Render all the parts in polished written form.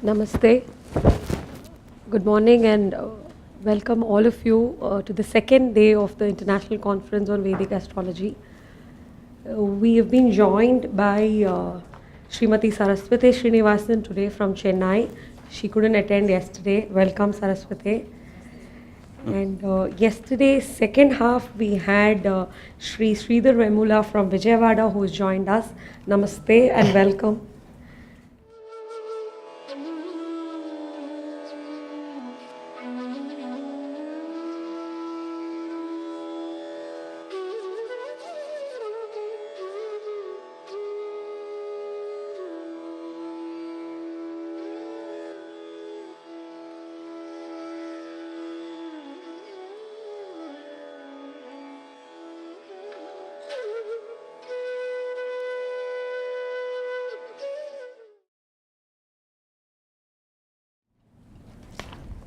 Namaste. Good morning and welcome all of you to the second day of the International Conference on Vedic Astrology. We have been joined by Srimati Saraswati Srinivasan today from Chennai. She couldn't attend yesterday. Welcome, Saraswati. And yesterday, second half, we had Sri Sridhar Vemula from Vijayawada who has joined us. Namaste and welcome.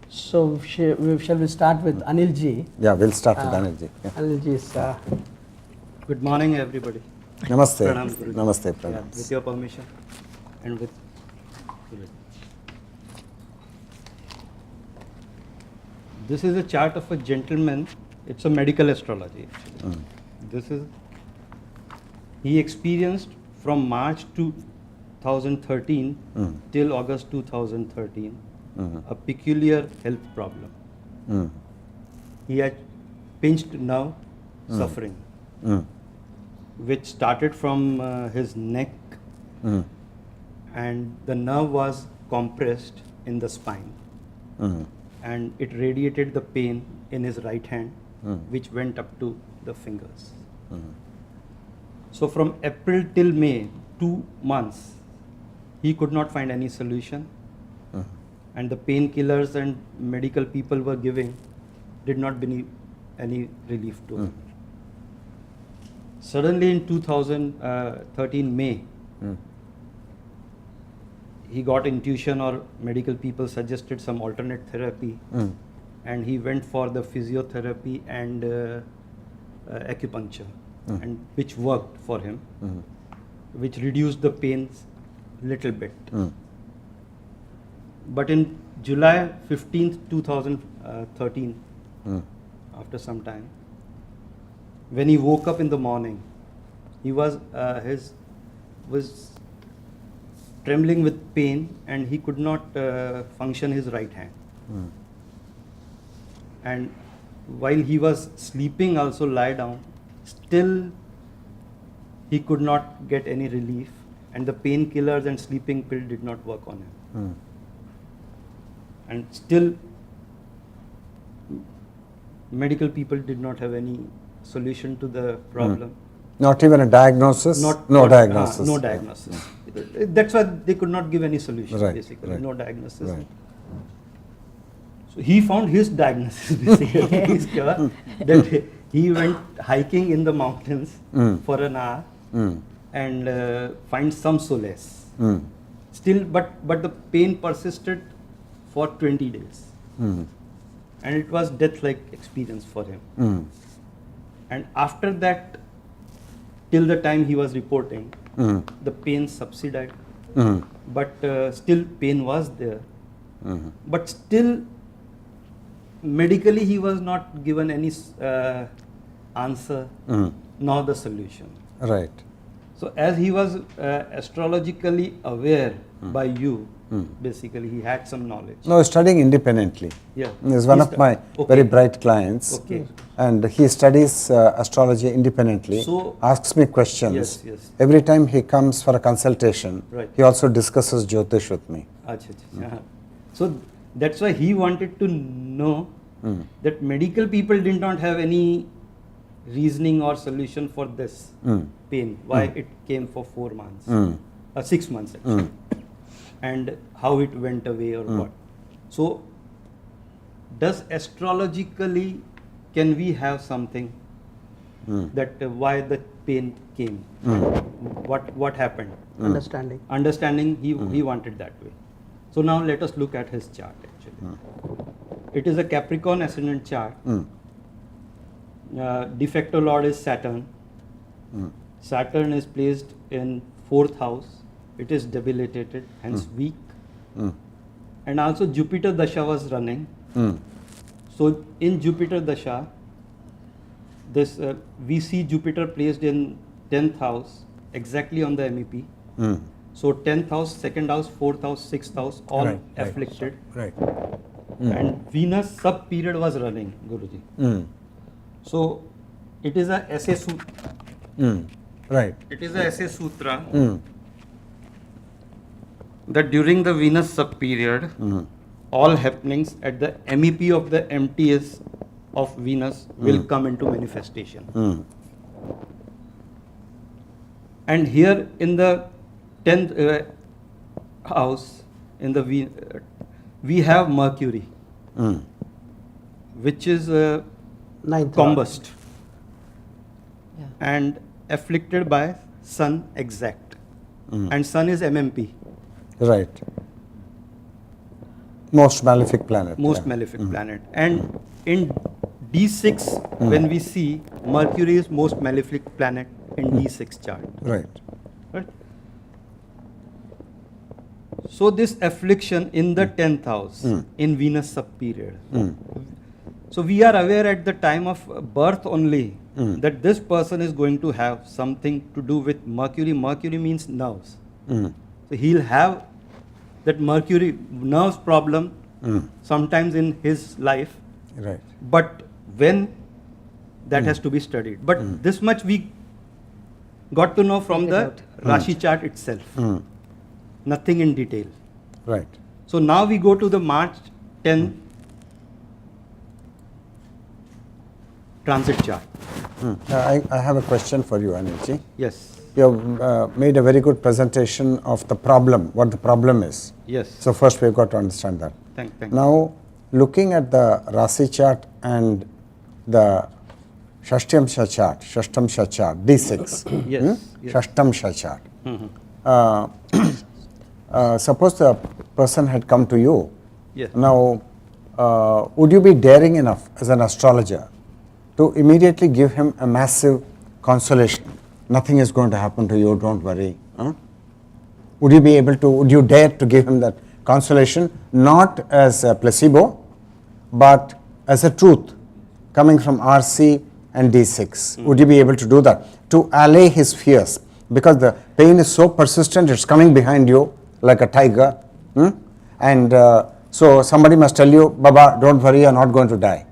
So shall we start with Anilji? Yeah, we'll start with Anilji. Yeah. Anilji is Good morning, everybody. Namaste. Pranam, Guruji. Namaste, Yeah, Pranam. with your permission and with this is a chart of a gentleman. It's a medical astrology actually. This is he experienced from March 2013 till August 2013 a peculiar health problem. He had pinched nerve suffering, which started from his neck, and the nerve was compressed in the spine, and it radiated the pain in his right hand, which went up to the fingers. So from April till May, 2 months, he could not find any solution, and the painkillers and medical people were giving did not bring any relief to him. Suddenly in 2013 May, he got intuition, or medical people suggested some alternate therapy, and he went for the physiotherapy and acupuncture, and which worked for him, which reduced the pains little bit. But in July 15th, 2013, after some time, when he woke up in the morning, he was trembling with pain, and he could not function his right hand. And while he was sleeping, also lie down, still he could not get any relief, and the painkillers and sleeping pill did not work on him. And still medical people did not have any solution to the problem. Not even a diagnosis? No diagnosis. No diagnosis. That's why they could not give any solution, basically. Right. No diagnosis. Right. So he found his diagnosis, basically. He's sure that he went hiking in the mountains for an hour and find some solace. Still, but the pain persisted for 20 days. And it was death-like experience for him. And after that, till the time he was reporting, the pain subsided, but still pain was there. But still, medically he was not given any answer, nor the solution. Right. So as he was astrologically aware by you, basically he had some knowledge. No, studying independently. Yeah. He's one of my very bright clients. Okay. And he studies astrology independently, So- asks me questions. Yes. Every time he comes for a consultation, Right. he also discusses Jyotish with me. Acha. So that's why he wanted to know that medical people did not have any reasoning or solution for this pain, why it came for 4 months, 6 months actually, and how it went away or what. So does astrologically can we have something that why the pain came, what happened, understanding he wanted that way. So now let us look at his chart actually. It is a Capricorn ascendant chart. De facto lord is Saturn. Saturn is placed in 4th house. It is debilitated, hence weak. and also Jupiter Dasha was running. Mm. So in Jupiter Dasha, this we see Jupiter placed in 10th house, exactly on the MEP. Mm. So 10th house, 2nd house, 4th house, 6th house, all Right, right. afflicted. Right. And Venus sub period was running, Guruji. Mm. So it is a essay Right. It is a essay sutra Mm. that during the Venus sub period, all happenings at the MEP of the MTS of Venus will come into manifestation. Mm. And here in the 10th house, in the we have Mercury, Mm. which is Ninth combust Yeah. and afflicted by Sun exact. Mm. And Sun is MMP, Right. Most malefic planet. most yeah. malefic planet. And in D6, when we see Mercury is most malefic planet in D6 chart. Right. Right? So this affliction in the 10th house in Venus sub period. So we are aware at the time of birth only that this person is going to have something to do with Mercury. Mercury means nerves. Mm. So he'll have that Mercury nerves problem sometimes in his life, Right. but when that has to be studied. But this much we got to know from the Rashi chart itself. Mm. Nothing in detail. Right. So now we go to the March 10 transit chart. I have a question for you, Anilji. Yes. You have made a very good presentation of the problem, what the problem is. Yes. So first we've got to understand that. Thank you. Now, looking at the Rasi chart and the Shashtamsha chart, D6, Yes. Yes. Shashtamsha chart. Suppose the person had come to you. Yes. Now, would you be daring enough as an astrologer to immediately give him a massive consolation? Nothing is going to happen to you, don't worry. Huh? Would you be able to, would you dare to give him that consolation, not as a placebo, but as a truth coming from RC and D6? Would you be able to do that? To allay his fears, because the pain is so persistent, it's coming behind you like a tiger. And so somebody must tell you, Baba, don't worry, you're not going to die.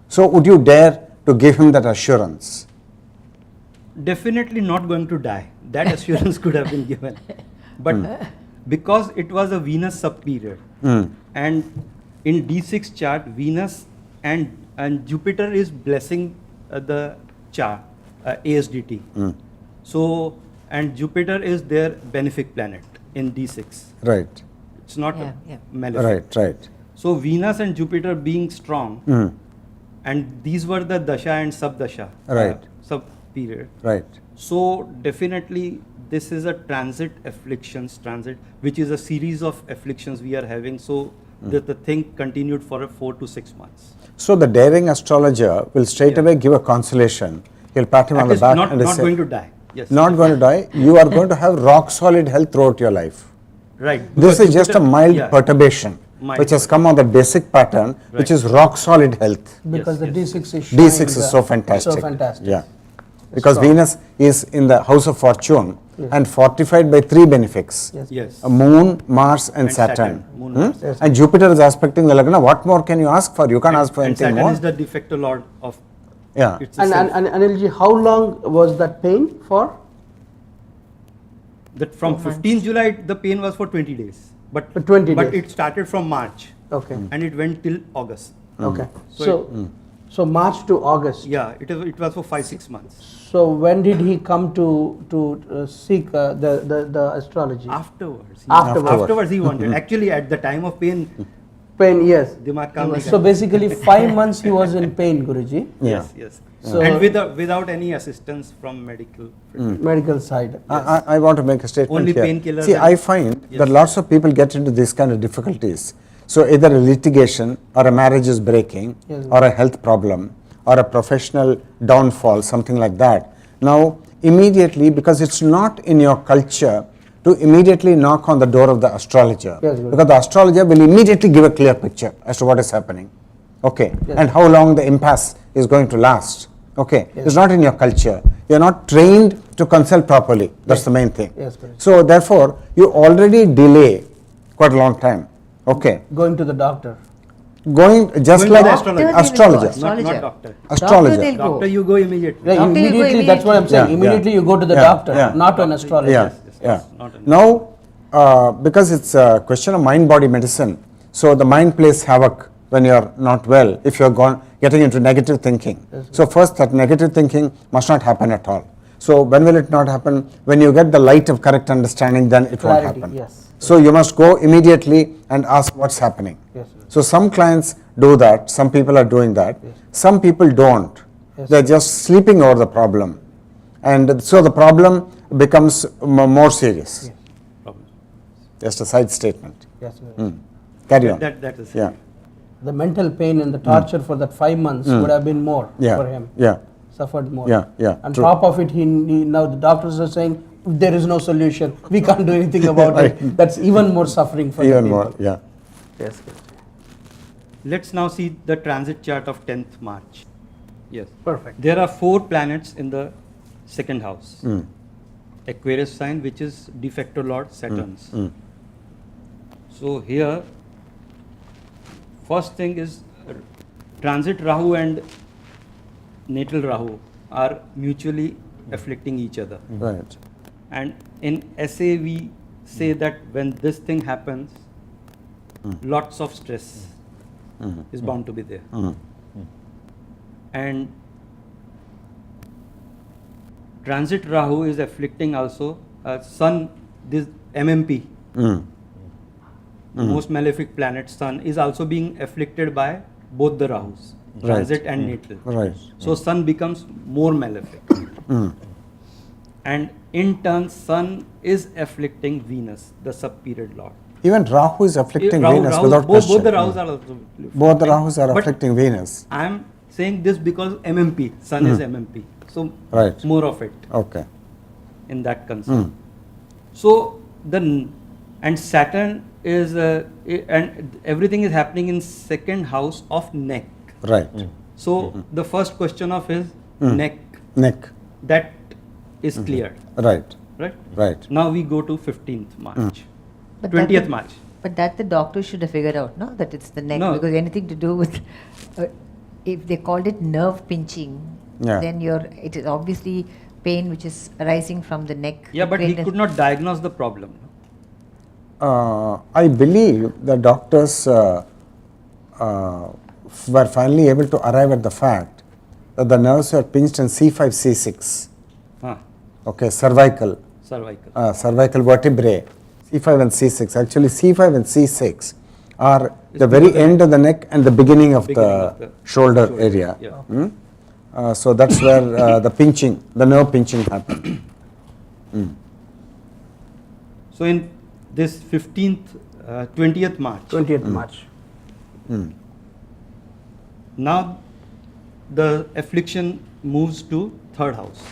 So would you dare to give him that assurance? Definitely not going to die. That assurance could have been given. But because it was a Venus sub period, and in D6 chart, Venus and Jupiter is blessing the chart, ASDT. So, and Jupiter is their benefic planet in D6. Right, It's not Yeah. malefic. right. So Venus and Jupiter being strong, and these were the dasha and sub-dasha, Right. sub-period. Right. So definitely this is a transit which is a series of afflictions we are having. So that the thing continued for 4 to 6 months. So the daring astrologer will straight away give a consolation. He'll pat him on At the least back not and say, going to die. Yes. not going to die. You are going to have rock solid health throughout your life. Right. This Because is just a Jupiter- mild yeah. perturbation, Mild which has come on the basic pattern, which Right. is rock solid health. Because Yes, the yes. D6 is D6 showing is so the- fantastic. So fantastic. Yeah. Because So- Venus is in the house of fortune and fortified by 3 benefics. Yes. Yes. A moon, Mars and And Saturn. Moon, Mars. Yes. And Jupiter is aspecting the Lagna. What more can you ask for? You can't ask for And anything Saturn more. is the de facto lord of Yeah. itself. And Anilji, how long was that pain for? That from 15 July the pain was for 20 days. But For 20 But days. it started from March Okay. and it went till August. Okay. So So March to August. Yeah, it was for 5-6 months. So when did he come to seek the astrology? Afterwards. Afterwards. He wanted. Actually, at the time of pain, Pain, yes. Dimag kaam nahi So karta. basically 5 months he was in pain, Guruji. Yeah. Yes. So- And without any assistance from medical. Medical side. I want to make a statement Only here. painkillers See, and- I find Yes. that lots of people get into these kind of difficulties. So either a litigation or a marriage is breaking Yes. or a health problem or a professional downfall, something like that. Now, immediately, because it's not in your culture to immediately knock on the door of the astrologer, Yes, Guru. because the astrologer will immediately give a clear picture as to what is happening, okay, Yes. and how long the impasse is going to last, okay. Yes. It's not in your culture. You're not trained to consult properly. That's Yes. the main thing. Yes, Guru. So therefore, you already delay quite a long time, okay. Going to the doctor. Going just Going to like the Doctor, they will go, astrologer, Not doctor. astrologer. Doctor, they'll go. Doctor, you go immediately. Yeah, Doctor, you go immediately, that's what I'm saying. Yeah, Immediately yeah. you go to the Yeah, doctor, yeah. not to an astrologer. Yeah, Yes, yeah. not an- Now, because it's a question of mind-body medicine, so the mind plays havoc when you're not well, if you're getting into negative thinking. So first, that negative thinking must not happen at all. So when will it not happen? When you get the light of correct understanding, then it won't Clarity, happen. yes. So you must go immediately and ask what's happening. Yes, sir. So some clients do that, some people are doing that, some people don't. Yes, They're just sleeping over the problem. And so the problem becomes more serious. Problem. Just a side statement. Yes, sir. Carry on. That is Yeah, The mental pain and the torture for that 5 months would have been more yeah, for him. yeah, Suffered more. Yeah, yeah, On true. top of it, he now the doctors are saying there is no solution. We can't do anything about Right. it. That's even more suffering for the even people. more, yeah. Yes. Let's now see the transit chart of 10th March. Yes. Perfect. There are 4 planets in the second house. Mm. Aquarius sign, which is de facto Lord Saturn's. Mm. So here, first thing is transit Rahu and natal Rahu are mutually afflicting each other. Right. And in SA we say that when this thing happens, lots of stress is bound to be there. And transit Rahu is afflicting also Sun, this MMP, Mm. most malefic planet Sun, is also being afflicted by both the Rahus, transit and natal. Right. So Sun becomes more malefic. And in turn, Sun is afflicting Venus, the sub-period lord. Even Rahu is afflicting Rahu- Venus Rahu- without both question. the Rahus are also. Both the Rahus are But afflicting Venus. I am saying this because MMP, Sun is MMP. So Right. more of it Okay. in that concern. So and Saturn is and everything is happening in second house of neck. Right. So the first question of his neck, Neck. that is cleared, Right. right? Right. Now we go to 15th March, But 20th that, March. But that the doctor should have figured out, no? That it's the neck, No. because anything to do with, if they called it nerve pinching, Yeah. then it is obviously pain which is arising from the neck. Yeah, but he Greatness- could not diagnose the problem. I believe the doctors were finally able to arrive at the fact that the nerves were pinched in C5, C6. Huh. Okay, cervical. Cervical. Cervical vertebrae, C5 and C6. Actually, C5 and C6 are the very end of the neck and the beginning of the shoulder area. Yeah. So that's where the pinching, the nerve pinching happened. So in this 20th March, 20th March. now the affliction moves to third house.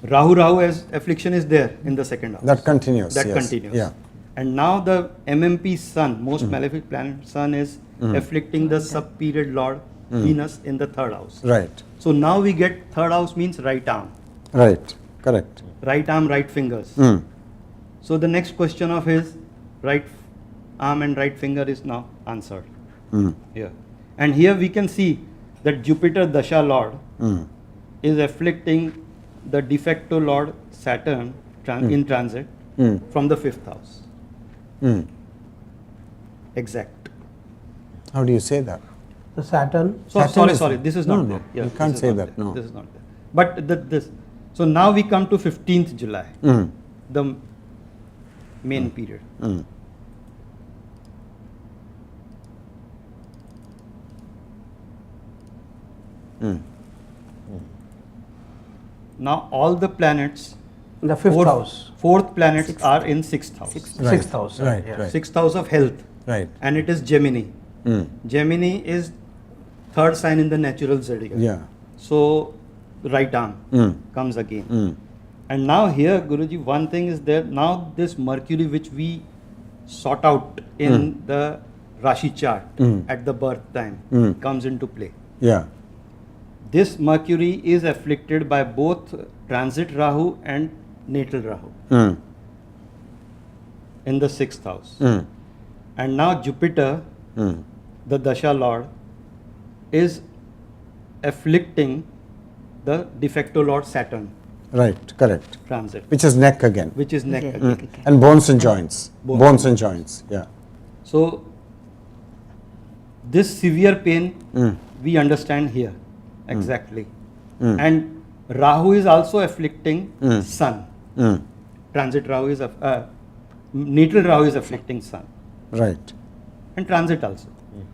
Rahu as affliction is there in the second house. That continues. That yes. continues. Yeah. And now the MMP Sun, most malefic planet Sun, is afflicting the sub-period Lord Venus in the third house. Right. So now we get third house means right arm. Right. Correct. Right arm, right fingers. So the next question of his right arm and right finger is now answered here. And here we can see that Jupiter Dasha Lord is afflicting the de facto Lord Saturn in transit from the 5th house. Exact. How do you say that? The Saturn. So Saturn sorry, is- this is no, not no, there. Yeah, you this can't is say not that, there. no. This is not there. But this. So now we come to 15th July, the main period. Now all the planets, The 5th house. fourth planets are in 6th house. Right. 6th house. Right. Yeah. Right. 6th house of health, Right. and it is Gemini. Gemini is third sign in the natural zodiac. Yeah. So right arm comes again. And now here, Guruji, one thing is there, now this Mercury which we sort out in the Rashi chart at the birth time comes into play. Yeah. This Mercury is afflicted by both transit Rahu and natal Rahu in the 6th house. And now Jupiter, the Dasha Lord, is afflicting the de facto Lord Saturn Right, correct. transit, Which is neck again. which is neck Yeah. again. And bones and joints. Bones. Bones and joints, yeah. So this severe pain we understand here exactly. And Rahu is also afflicting Sun. Transit Rahu is natal Rahu is afflicting Sun, Right, and transit also.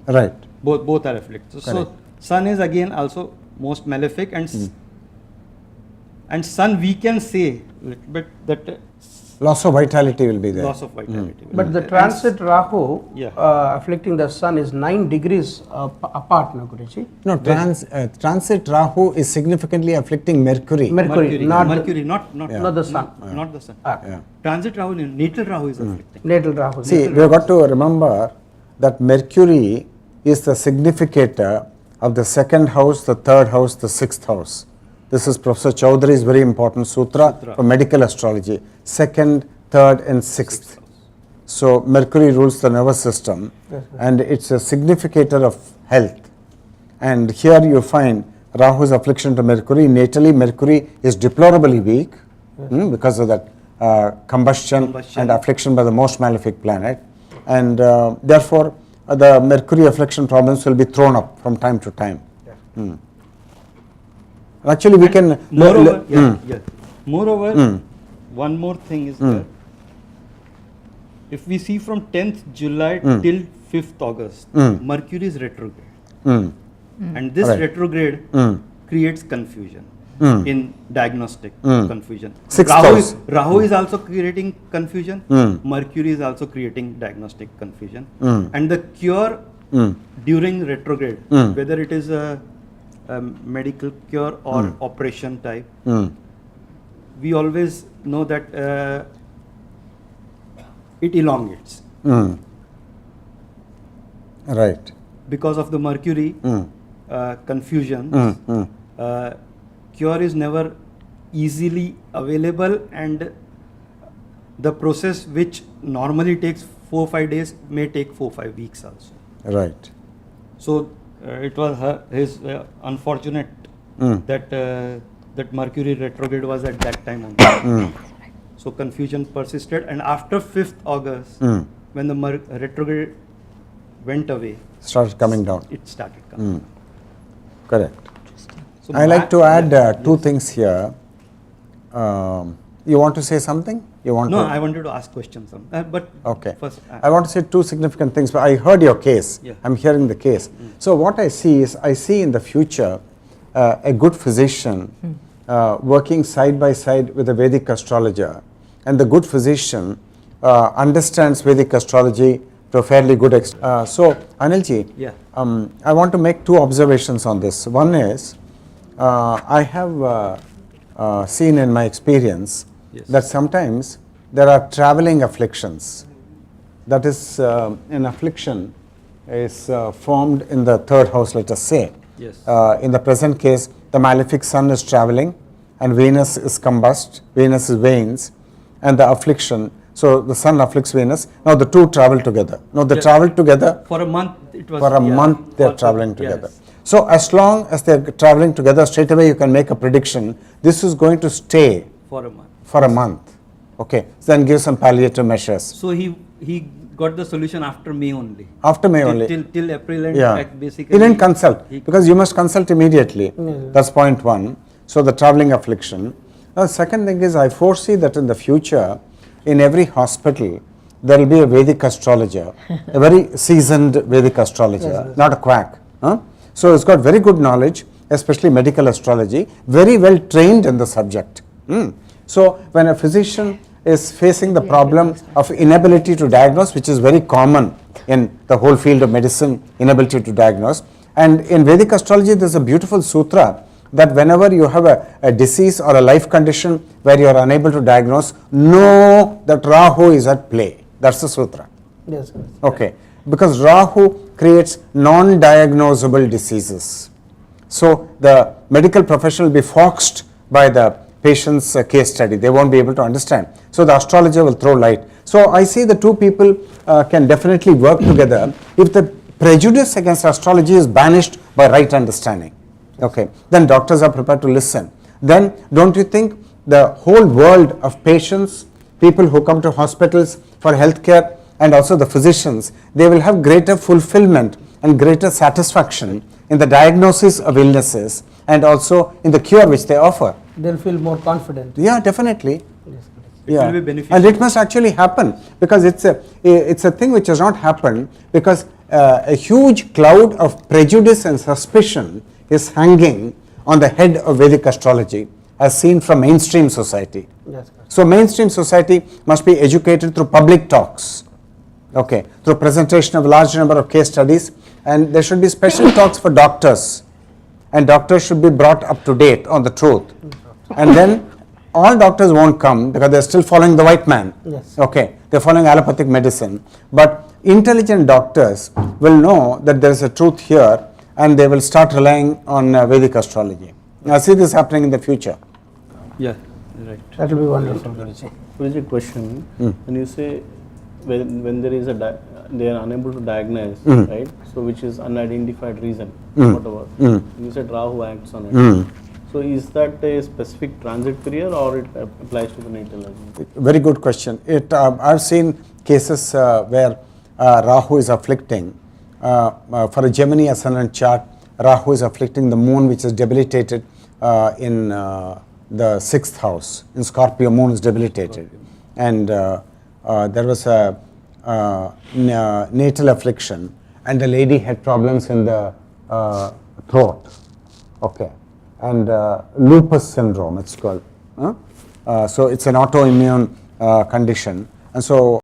right. Both are afflicted. So Correct. Sun is again also most malefic, and Sun we can say little bit that Loss of vitality will be there. loss of vitality. But the transit Rahu Yeah. afflicting the sun is 9 degrees apart, no, Guruji? No, transit Rahu is significantly afflicting Mercury. Mercury, not not the sun. not the Sun. Yeah. Transit Rahu, natal Rahu is afflicting. Natal Rahu. See, we have got to remember that Mercury is the significator of the 2nd house, the 3rd house, the 6th house. This is Professor Chowdhury's very important sutra for medical astrology. 2nd, 3rd and 6th. So Mercury rules the nervous system and it's a significator of health. And here you find Rahu's affliction to Mercury. Natally, Mercury is deplorably weak because of that combustion and affliction by the most malefic planet. And therefore, the Mercury affliction problems will be thrown up from time to time. Actually, we can. Moreover, Moreover, one more thing is there. If we see from 10th July till 5th August, Mercury is retrograde. And this Right. retrograde creates confusion in diagnostic confusion. Sixth Rahu house. Rahu is also creating confusion. Mercury is also creating diagnostic confusion. And the cure during retrograde, whether it is a medical cure or operation type, we always know that it elongates Right. because of the Mercury confusion. Cure is never easily available, and the process which normally takes 4-5 days may take 4-5 weeks also. Right. So it was his unfortunate that Mercury retrograde was at that time only. So confusion persisted, and after 5th August, when the retrograde went away, Started coming down. it started coming. Correct. So I like to add two things here. You want to say something? You want No, to? I wanted to ask questions, but Okay. first, I want to say two significant things, but I heard your case. Yeah. I'm hearing the case. So what I see is, I see in the future a good physician working side by side with a Vedic astrologer, and the good physician understands Vedic astrology to a fairly good extent. So Anilji, Yeah. I want to make two observations on this. One is, I have seen in my experience Yes. that sometimes there are traveling afflictions. That is, an affliction is formed in the 3rd house, let us say. Yes. In the present case, the malefic sun is traveling and Venus is combust, Venus is veins, and the affliction. So the sun afflicts Venus. Now the two travel together. Now they Yeah. travel together. for a month it was. For a month they are for- traveling together. yes. So as long as they are traveling together, straight away you can make a prediction. This is going to stay For a month. for a month. Okay, then give some palliative measures. So he got the solution after May only. After May Till- only. Till April and Yeah. like basically. He didn't consult he- because you must consult immediately. That's point one. So the traveling affliction. Now the second thing is, I foresee that in the future, in every hospital, there will be a Vedic astrologer, a very seasoned Vedic astrologer, not a quack. So he's got very good knowledge, especially medical astrology, very well trained in the subject. So when a physician is facing the problem of inability to diagnose, which is very common in the whole field of medicine, inability to diagnose, and in Vedic astrology there's a beautiful sutra that whenever you have a disease or a life condition where you are unable to diagnose, know that Rahu is at play. That's the sutra. Yes, sir. Okay, because Rahu creates non-diagnosable diseases. So the medical professional will be foxed by the patient's case study. They won't be able to understand. So the astrologer will throw light. So I see the two people can definitely work together if the prejudice against astrology is banished by right understanding. Okay, then doctors are prepared to listen. Then don't you think the whole world of patients, people who come to hospitals for healthcare, and also the physicians, they will have greater fulfillment and greater satisfaction in the diagnosis of illnesses and also in the cure which they offer. They'll feel more confident. Yeah, definitely. Yes, Yeah. will be beneficial. And it must actually happen, because it's a thing which has not happened, because a huge cloud of prejudice and suspicion is hanging on the head of Vedic astrology as seen from mainstream society. yes, sir. So mainstream society must be educated through public talks, okay, through presentation of a large number of case studies, and there should be special talks for doctors, and doctors should be brought up to date on the truth. And then all doctors won't come because they're still following the white man. Yes. Okay, they're following allopathic medicine, but intelligent doctors will know that there is a truth here, and they will start relying on Vedic astrology. I see this happening in the future. Yeah, right. That will be wonderful, Guruji. Guruji, question. When you say when there is they are unable to diagnose, right? So which is unidentified reason, whatever. You said Rahu acts on it. So is that a specific transit period, or it applies to the natal as well? Very good question. I've seen cases where Rahu is afflicting, for a Gemini ascendant chart, Rahu is afflicting the moon, which is debilitated in the 6th house. In Scorpio, moon is debilitated. And there was a natal affliction, and the lady had problems in the throat. Okay. And lupus syndrome, it's called. So it's an autoimmune condition, and so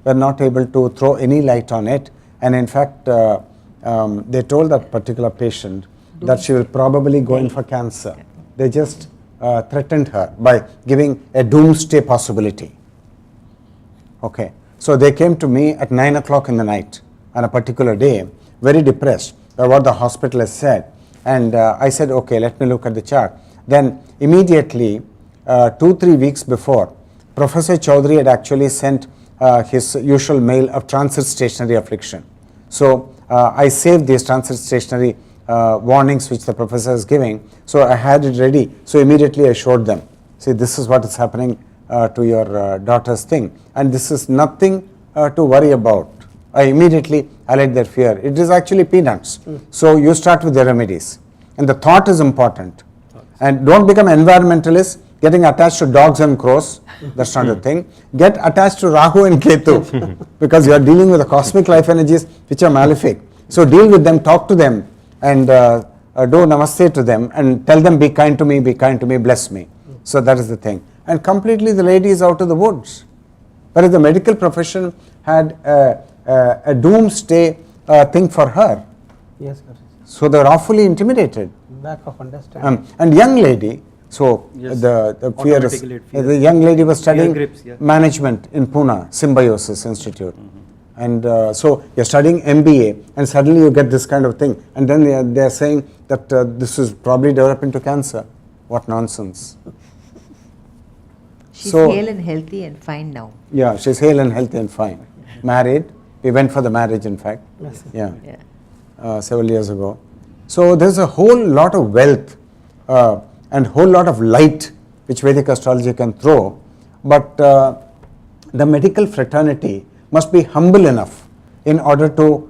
we're not able to throw any light on it. And in fact, they told that particular patient that she will probably go in for cancer. They just threatened her by giving a doomsday possibility. Okay, so they came to me at 9 o'clock in the night on a particular day, very depressed by what the hospital has said. And I said, okay, let me look at the chart. Then immediately, 2-3 weeks before, Professor Chaudhary had actually sent his usual mail of transit stationary affliction. So I saved these transit stationary warnings which the professor is giving. So I had it ready. So immediately I showed them. See, this is what is happening to your daughter's thing. And this is nothing to worry about. I immediately allayed their fear. It is actually peanuts. So you start with the remedies. And the thought is important. And don't become environmentalists, getting attached to dogs and crows. That's not the thing. Get attached to Rahu and Ketu, because you are dealing with the cosmic life energies which are malefic. So deal with them, talk to them, and do namaste to them, and tell them, be kind to me, bless me. So that is the thing. And completely the lady is out of the woods. Whereas the medical profession had a doomsday thing for her. Yes, Guruji. So they were awfully intimidated. Lack of understanding. And young lady, so Yes. the fear is, Automatically it fears. the young lady was studying grips, yeah. management in Pune, Symbiosis Institute. And so you're studying MBA, and suddenly you get this kind of thing. And then they're saying that this is probably developing to cancer. What nonsense. She's So- hale and healthy and fine now. Yeah, she's hale and healthy and fine. Married. We went for the marriage, in fact. Yes, sir. Yeah. Yeah. Several years ago. So there's a whole lot of wealth and whole lot of light which Vedic astrology can throw, but the medical fraternity must be humble enough in order to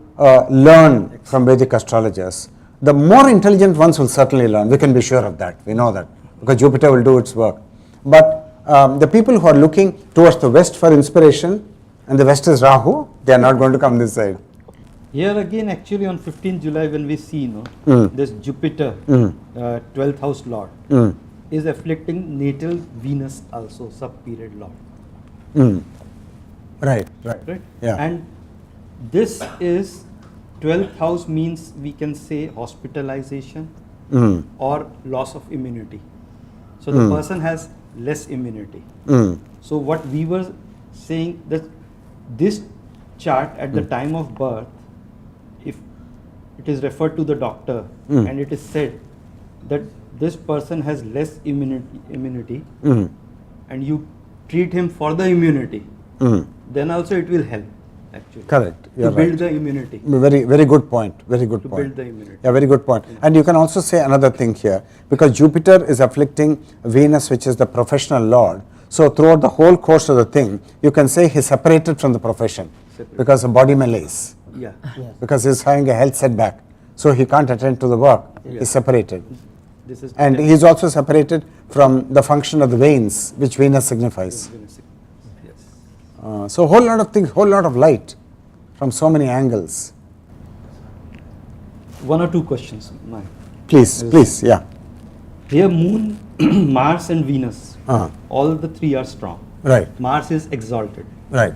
learn from Vedic astrologers. The more intelligent ones will certainly learn. We can be sure of that. We know that, because Jupiter will do its work. But the people who are looking towards the west for inspiration, and the west is Rahu, they are not going to come this side. Here again, actually on 15th July, when we see this Jupiter, 12th house lord, is afflicting natal Venus also, sub-period lord. Right. Right? Yeah. And this is 12th house means we can say hospitalization, or loss of immunity. So the person has less immunity. So what we were saying, that this chart at the time of birth, if it is referred to the doctor and it is said that this person has less immunity and you treat him for the immunity, then also it will help actually. Correct. To You're build right. the immunity. Very good point. Very good To point. build the immunity. Yeah, very good point. And you can also say another thing here, because Jupiter is afflicting Venus, which is the professional lord. So throughout the whole course of the thing, you can say he's separated from the profession because of body malaise, Yeah. because he's having a health setback. So he can't attend to the work. He's separated. This is And he's also separated from the function of the veins, which Venus signifies. Yes. So whole lot of things, whole lot of light from so many angles. One or two questions, mine. Please, yeah. Here Moon, Mars and Venus, Uh-huh. all the three are strong. Right, Mars is exalted. right.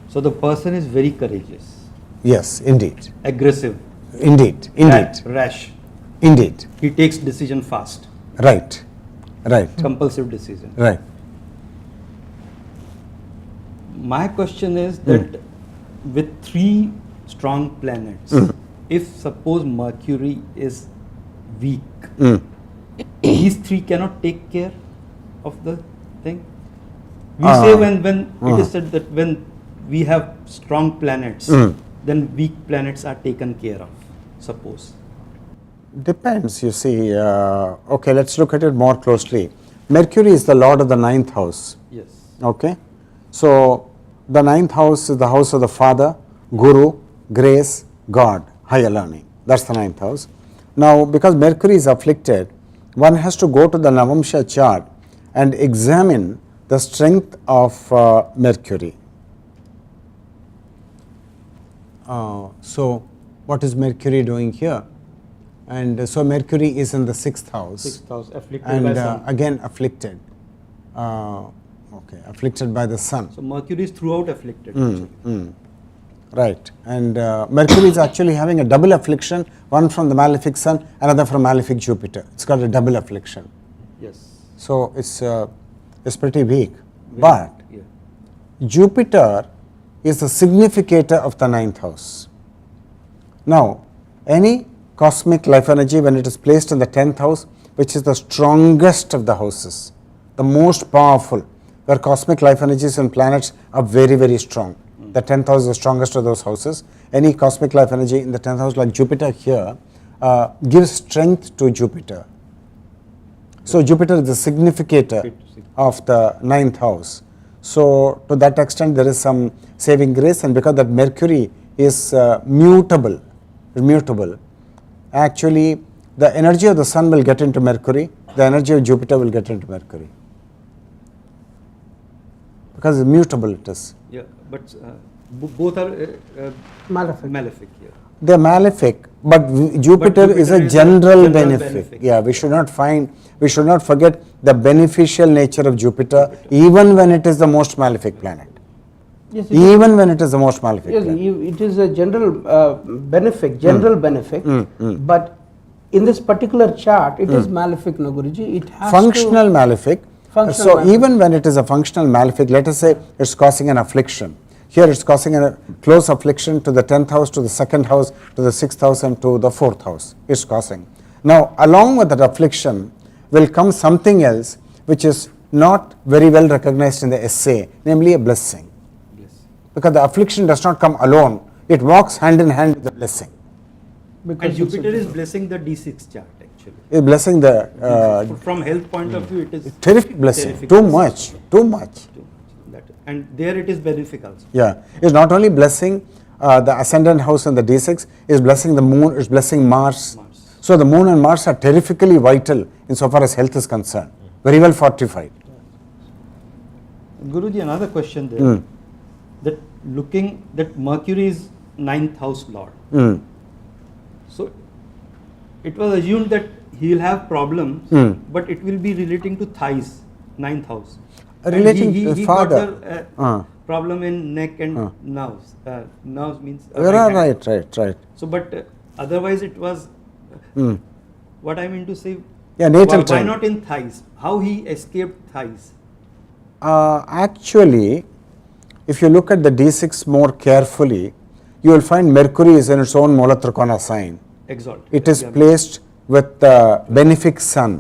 So the person is very courageous, Yes, indeed. aggressive, Indeed. rash. Indeed. He takes decision fast, Right. compulsive decision. Right. My question is that with three strong planets, if suppose Mercury is weak, these three cannot take care of the thing. We say when it is said that when we have strong planets, then weak planets are taken care of, suppose. Depends, you see. Okay, let's look at it more closely. Mercury is the lord of the 9th house. Yes. Okay. So the 9th house is the house of the father, guru, grace, God, higher learning. That's the 9th house. Now, because Mercury is afflicted, one has to go to the Navamsha chart and examine the strength of Mercury. So what is Mercury doing here? And so Mercury is in the 6th house. 6th house, afflicted And by sun. again afflicted. Okay, afflicted by the sun. So Mercury is throughout afflicted. actually. Right. And Mercury is actually having a double affliction, one from the malefic sun, another from malefic Jupiter. It's got a double affliction. Yes. So it's pretty weak. But Yeah. Jupiter is the significator of the 9th house. Now, any cosmic life energy, when it is placed in the 10th house, which is the strongest of the houses, the most powerful, where cosmic life energies and planets are very, very strong. The 10th house is the strongest of those houses. Any cosmic life energy in the 10th house, like Jupiter here, gives strength to Jupiter. So Jupiter is the significator of the 9th house. So to that extent, there is some saving grace, and because that Mercury is mutable, actually the energy of the sun will get into Mercury, the energy of Jupiter will get into Mercury. Because it's mutable it is. Yeah, but both are malefic. Yeah. They are malefic, but Jupiter is a general benefic. Yeah, we should not forget the beneficial nature of Jupiter, even when it is the most malefic planet. Yes, Even when it is the most malefic yes, planet. it is a general benefic, benefic, but in this particular chart, it is malefic, no Guruji. It has Functional malefic. Functional So malefic. even when it is a functional malefic, let us say it's causing an affliction. Here it's causing a close affliction to the 10th house, to the 2nd house, to the 6th house, and to the 4th house. It's causing. Now, along with that affliction will come something else which is not very well recognized in the essay, namely a blessing. Because the affliction does not come alone, it walks hand in hand with the blessing. And because Jupiter is blessing the D6 chart actually. It's blessing the From health point of view, it is terrific blessing. terrific Too blessing. much, too much. That, and there it is benefic also. Yeah, it's not only blessing the ascendant house and the D6, it's blessing the moon, it's blessing Mars. So the moon and Mars are terrifically vital insofar as health is concerned. Very well fortified. Guruji, another question there. That looking that Mercury is 9th house lord. So it was assumed that he will have problems, but it will be relating to thighs, 9th house. And Relating he, to he father. got a problem in neck and nerves. Nerves means Right. So, but otherwise it was what I mean to say, Yeah, natal why trend. not in thighs? How he escaped thighs? Actually, if you look at the D6 more carefully, you will find Mercury is in its own Mulatrikona sign. Exalt. It is Yeah. placed with the benefic sun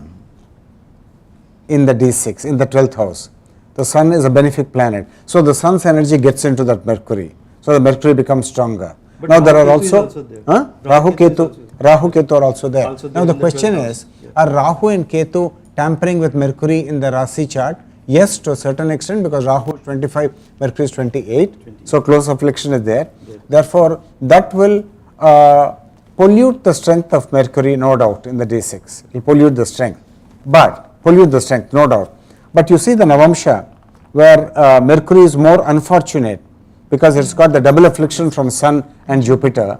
in the D6, in the 12th house. The sun is a benefic planet. So the sun's energy gets into that Mercury. So the Mercury becomes stronger. But Now there are Rahu Ketu is also, also there. Huh? Rahu Rahu Ketu is Ketu, also- Rahu Ketu are also there. Also Now there the in the question 12th is, house. Yeah. are Rahu and Ketu tampering with Mercury in the Rasi chart? Yes, to a certain extent, because Rahu is 25, Mercury is 28. So close affliction is there. Therefore, that will pollute the strength of Mercury, no doubt, in the D6. It will pollute the strength. No doubt. But you see the Navamsha, where Mercury is more unfortunate because it's got the double affliction from Sun and Jupiter.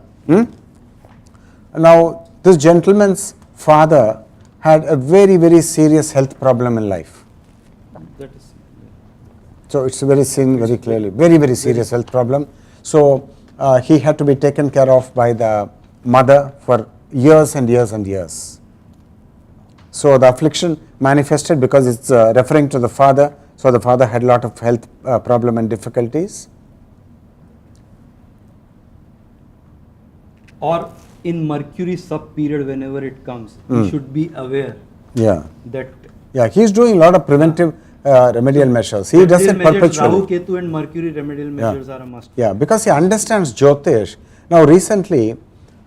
Now, this gentleman's father had a very, very serious health problem in life. That is. So it's very seen very clearly, very, very serious health problem. So he had to be taken care of by the mother for years and years and years. So the affliction manifested because it's referring to the father. So the father had a lot of health problem and difficulties. Or in Mercury sub period, whenever it comes, we should be aware Yeah, that yeah. He's doing a lot of preventive remedial measures. He does it remedial measures, Rahu, perpetually. Ketu and Mercury remedial measures are a must. Yeah, because he understands Jyotish. Now recently,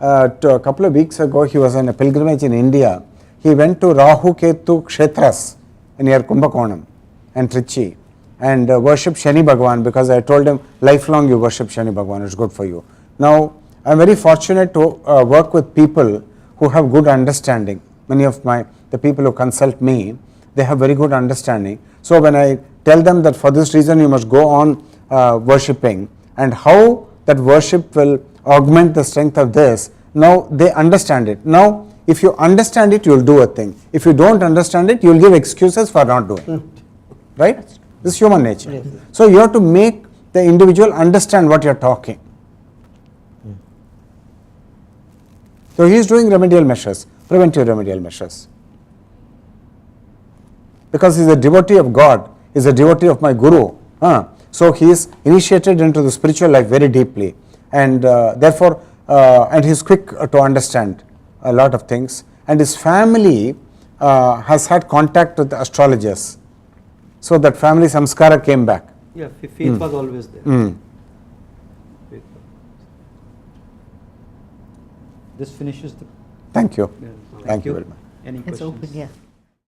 a couple of weeks ago, he was on a pilgrimage in India. He went to Rahu Ketu Kshetras near Kumbakonam and Trichy and worshipped Shani Bhagavan, because I told him lifelong you worship Shani Bhagavan, it's good for you. Now, I am very fortunate to work with people who have good understanding. Many of the people who consult me, they have very good understanding. So when I tell them that for this reason you must go on worshipping, and how that worship will augment the strength of this, now they understand it. Now if you understand it, you will do a thing. If you don't understand it, you will give excuses for not doing. Right? This is human nature. Yes. So you have to make the individual understand what you are talking. So he is doing remedial measures, preventive remedial measures. Because he is a devotee of God, he is a devotee of my Guru. So he is initiated into the spiritual life very deeply, and therefore, and he is quick to understand a lot of things. And his family has had contact with the astrologers. So that family samskara came back. Yeah, faith was always there. Faith was- This finishes the. Thank you. Yeah, Thank you very much. Any It's questions? open, yeah.